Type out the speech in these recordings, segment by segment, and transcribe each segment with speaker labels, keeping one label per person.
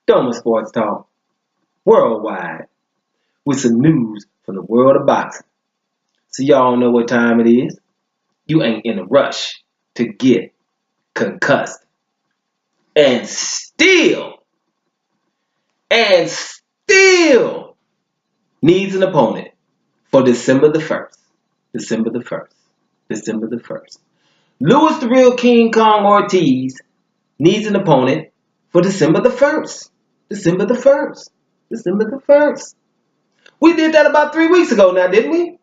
Speaker 1: Doma Sports Talk, worldwide, with some news from the world of boxing. So y'all know what time it is. You ain't in a rush to get concussed. And still needs an opponent for December the 1st. December the 1st. December the 1st. Louis the Real King Kong Ortiz needs an opponent for December the 1st. December the 1st. December the 1st. We did that about 3 weeks ago now, didn't we?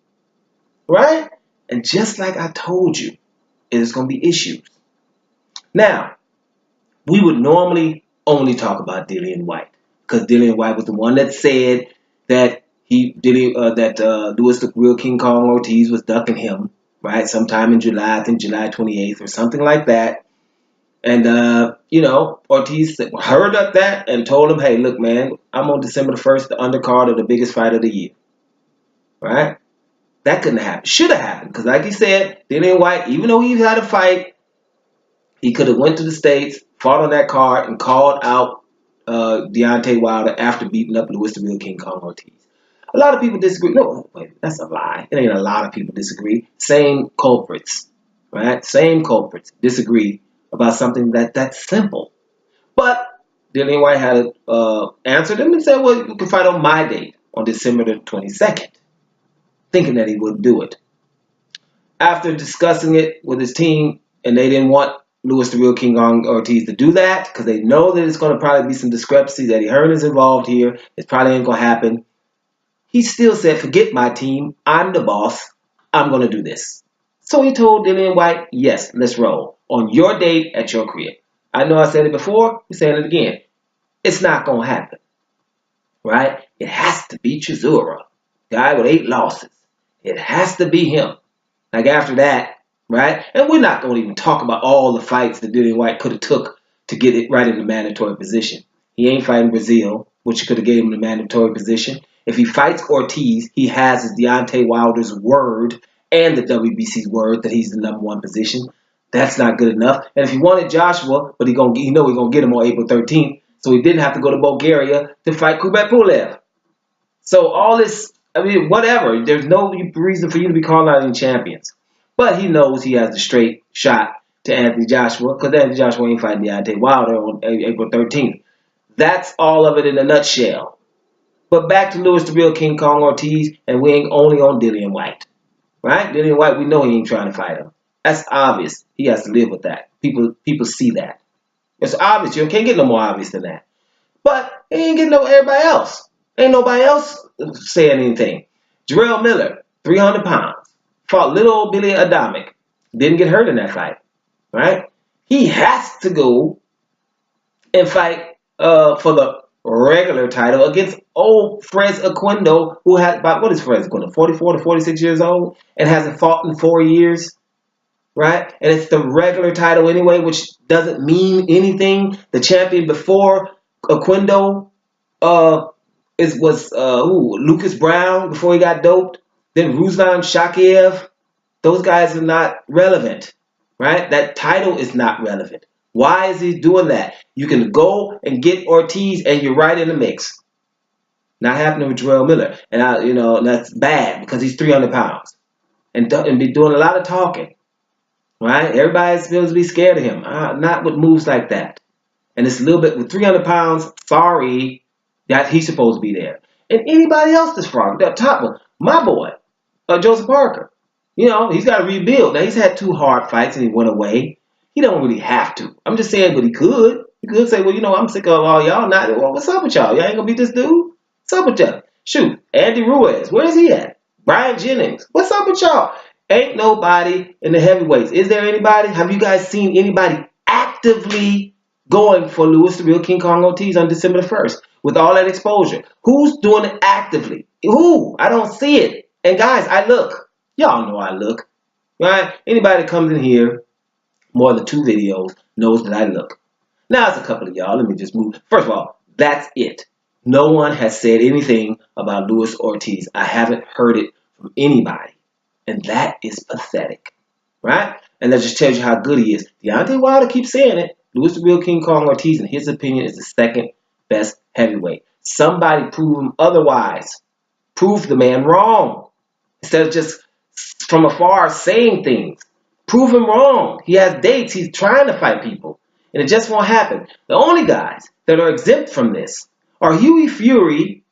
Speaker 1: Right? And just like I told you, there's going to be issues. Now, we would normally only talk about Dillian White because Dillian White was the one that said that Louis the Real King Kong Ortiz was ducking him, right? Sometime in July, I think July 28th or something like that. And, Ortiz heard of that and told him, hey, look, man, I'm on December the 1st, the undercard of the biggest fight of the year. Right? That couldn't happen. Should have happened. Because like he said, Dillian White, even though he had a fight, he could have went to the States, fought on that card, and called out Deontay Wilder after beating up Louis the Real King Kong Ortiz. A lot of people disagree. No, wait, that's a lie. It ain't a lot of people disagree. Same culprits, right? Same culprits disagree about something that's simple. But Dillian White had answered him and said, well, you can fight on my date, on December the 22nd, thinking that he would do it. After discussing it with his team, and they didn't want Louis the Real King Ortiz to do that because they know that it's going to probably be some discrepancies. Eddie Hearn is involved here. It probably ain't going to happen. He still said, forget my team. I'm the boss. I'm going to do this. So he told Dillian White, yes, let's roll. On your date at your crib. I know I said it before. I'm saying it again. It's not going to happen. Right? It has to be Chisora. Guy with 8 losses. It has to be him. Like after that, right? And we're not going to even talk about all the fights that Dillian White could have took to get it right in the mandatory position. He ain't fighting Brazil, which could have gave him the mandatory position. If he fights Ortiz, he has his Deontay Wilder's word and the WBC's word that he's the #1 position. That's not good enough. And if he wanted Joshua, but he's gonna get him on April 13th, so he didn't have to go to Bulgaria to fight Kubrat Pulev. So all this, whatever. There's no reason for you to be calling out any champions. But he knows he has the straight shot to Anthony Joshua because Anthony Joshua ain't fighting Deontay Wilder on April 13th. That's all of it in a nutshell. But back to Louis the Real King Kong Ortiz, and we ain't only on Dillian White. Right? Dillian White, we know he ain't trying to fight him. That's obvious. He has to live with that. People see that. It's obvious. You can't get no more obvious than that. But he ain't getting no everybody else. Ain't nobody else saying anything. Jarrell Miller, 300 pounds. Fought little old Billy Adamic. Didn't get hurt in that fight. Right? He has to go and fight for the regular title against old Fred Aquindo, who had about, what is Fred Aquindo, 44 to 46 years old, and hasn't fought in 4 years, right? And it's the regular title anyway, which doesn't mean anything. The champion before Aquindo was Lucas Brown before he got doped. Then Ruslan Shakiev. Those guys are not relevant, right? That title is not relevant. Why is he doing that? You can go and get Ortiz and you're right in the mix. Not happening with Jarrell Miller. And that's bad because he's 300 pounds. And be doing a lot of talking. Right? Everybody's supposed to be scared of him. Not with moves like that. And it's a little bit with 300 pounds, sorry, that he's supposed to be there. And anybody else that's frog, that top one, my boy, Joseph Parker. He's got to rebuild. Now he's had 2 hard fights and he went away. He don't really have to. I'm just saying, but he could. He could say, well, I'm sick of all y'all. What's up with y'all? Y'all ain't going to beat this dude? What's up with y'all? Shoot, Andy Ruiz. Where's he at? Brian Jennings. What's up with y'all? Ain't nobody in the heavyweights. Is there anybody? Have you guys seen anybody actively going for Louis the Real King Kong Ortiz on December the 1st with all that exposure? Who's doing it actively? Who? I don't see it. And guys, I look. Y'all know I look. Right? Anybody that comes in here more than 2 videos knows that I look. Now it's a couple of y'all. Let me just move. First of all, that's it. No one has said anything about Louis Ortiz. I haven't heard it from anybody. And that is pathetic. Right? And that just tells you how good he is. Deontay Wilder keeps saying it. Louis the Real King Kong Ortiz, in his opinion, is the second best heavyweight. Somebody prove him otherwise. Prove the man wrong. Instead of just from afar saying things. Prove him wrong. He has dates. He's trying to fight people. And it just won't happen. The only guys that are exempt from this are Huey Fury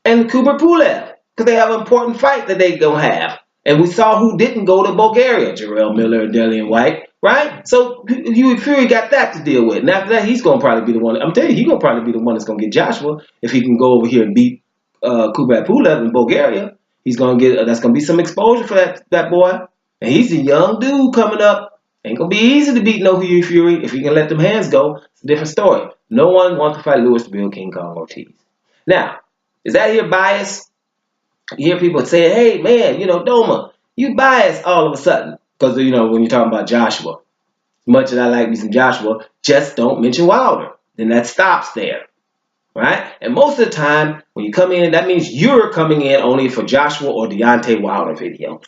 Speaker 1: and Kubrat Pulev. Because they have an important fight that they going to have. And we saw who didn't go to Bulgaria. Jarrell Miller and Dillian White. Right? So Huey Fury got that to deal with. And after that, he's going to probably be the one. I'm telling you, he's going to probably be the one that's going to get Joshua if he can go over here and beat Kubrat Pulev in Bulgaria. He's going to get, that's going to be some exposure for that boy. And he's a young dude coming up. Ain't going to be easy to beat no Huey Fury. If he can let them hands go, it's a different story. No one wants to fight Louis the Real King Kong Ortiz. Now, is that here bias? You hear people saying, hey, man, Doma, you biased all of a sudden. Because, when you're talking about Joshua. As much as I like me some Joshua, just don't mention Wilder. Then that stops there. Right? And most of the time, when you come in, that means you're coming in only for Joshua or Deontay Wilder videos.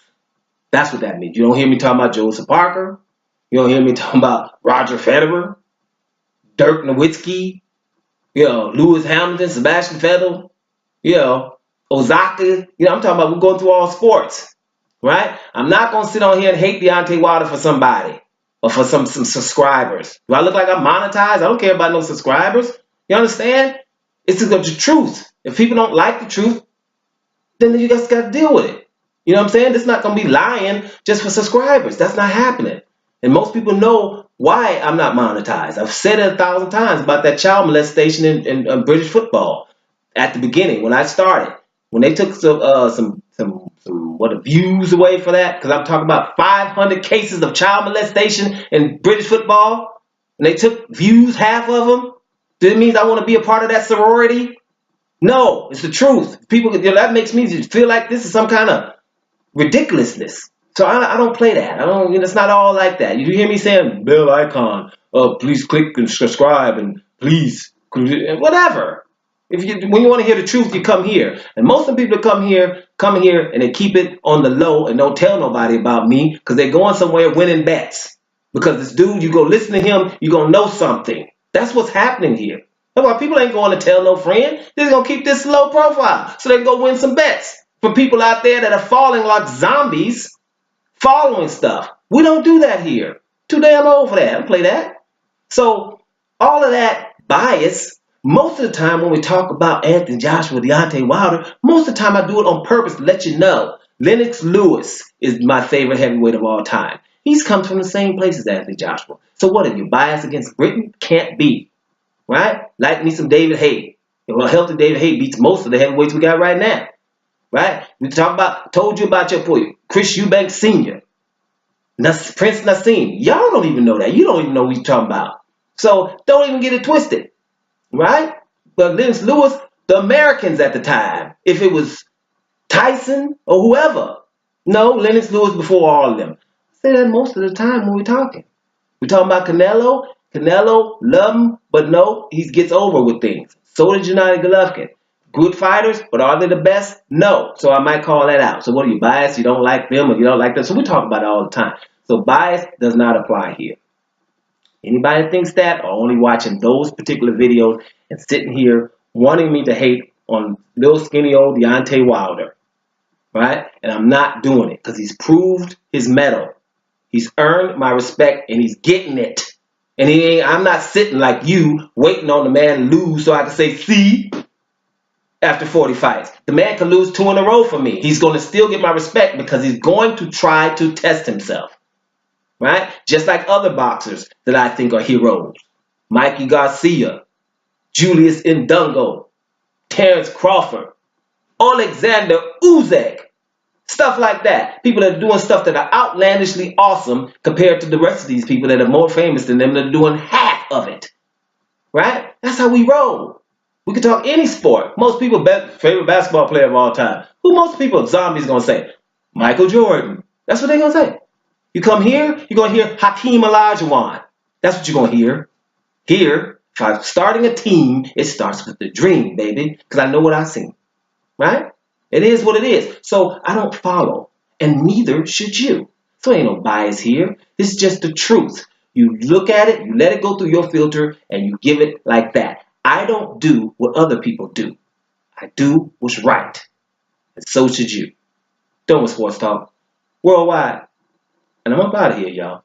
Speaker 1: That's what that means. You don't hear me talking about Joseph Parker. You don't hear me talking about Roger Federer, Dirk Nowitzki, Lewis Hamilton, Sebastian Vettel, Osaka. I'm talking about we're going through all sports. Right? I'm not going to sit on here and hate Deontay Wilder for somebody or for some subscribers. Do I look like I'm monetized? I don't care about no subscribers. You understand? It's the truth. If people don't like the truth, then you guys got to deal with it. You know what I'm saying? It's not going to be lying just for subscribers. That's not happening. And most people know why I'm not monetized. I've said it 1,000 times about that child molestation in British football at the beginning when I started. When they took some views away for that, because I'm talking about 500 cases of child molestation in British football, and they took views, half of them. Does it mean I want to be a part of that sorority? No, it's the truth. People, that makes me feel like this is some kind of ridiculousness. So I don't play that. It's not all like that. You hear me saying bell icon, please click and subscribe, and please whatever. When you want to hear the truth, you come here. And most of the people that come here and they keep it on the low and don't tell nobody about me because they're going somewhere winning bets. Because this dude, you go listen to him, you're gonna know something. That's what's happening here. That's why people ain't going to tell no friend. They're going to keep this low profile so they can go win some bets for people out there that are falling like zombies, following stuff. We don't do that here. Too damn old for that. I don't play that. So all of that bias, most of the time when we talk about Anthony Joshua, Deontay Wilder, most of the time I do it on purpose to let you know. Lennox Lewis is my favorite heavyweight of all time. He's come from the same place as Anthony Joshua. So what, are you biased against Britain? Can't be. Right? Like me some David Haye. Well, healthy David Haye beats most of the heavyweights we got right now. Right? We told you about your boy, Chris Eubanks Sr., Prince Nassim. Y'all don't even know that. You don't even know what you're talking about. So don't even get it twisted. Right? But Lennox Lewis, the Americans at the time, if it was Tyson or whoever, no, Lennox Lewis before all of them. I say that most of the time when we're talking. We're talking about Canelo. Canelo, love him, but no, he gets over with things. So did Gennady Golovkin. Good fighters, but are they the best? No. So I might call that out. So what are you, biased? You don't like them or you don't like them? So we talk about it all the time. So bias does not apply here. Anybody that thinks that are only watching those particular videos and sitting here wanting me to hate on little skinny old Deontay Wilder. Right? And I'm not doing it because he's proved his mettle. He's earned my respect and he's getting it. And I'm not sitting like you waiting on the man to lose so I can say, see, after 40 fights. The man can lose 2 in a row for me. He's going to still get my respect because he's going to try to test himself. Right? Just like other boxers that I think are heroes. Mikey Garcia, Julius Indungo, Terrence Crawford, Alexander Usyk. Stuff like that. People that are doing stuff that are outlandishly awesome compared to the rest of these people that are more famous than them that are doing half of it. Right? That's how we roll. We can talk any sport. Most people favorite basketball player of all time. Who most people, zombies, going to say? Michael Jordan. That's what they're going to say. You come here, you're going to hear Hakeem Olajuwon. That's what you're going to hear. Here, if I'm starting a team, it starts with the dream, baby. Because I know what I've seen. Right? It is what it is. So I don't follow. And neither should you. So ain't no bias here. This is just the truth. You look at it, you let it go through your filter, and you give it like that. I don't do what other people do. I do what's right. And so should you. Done with Sports Talk Worldwide. And I'm up out of here, y'all.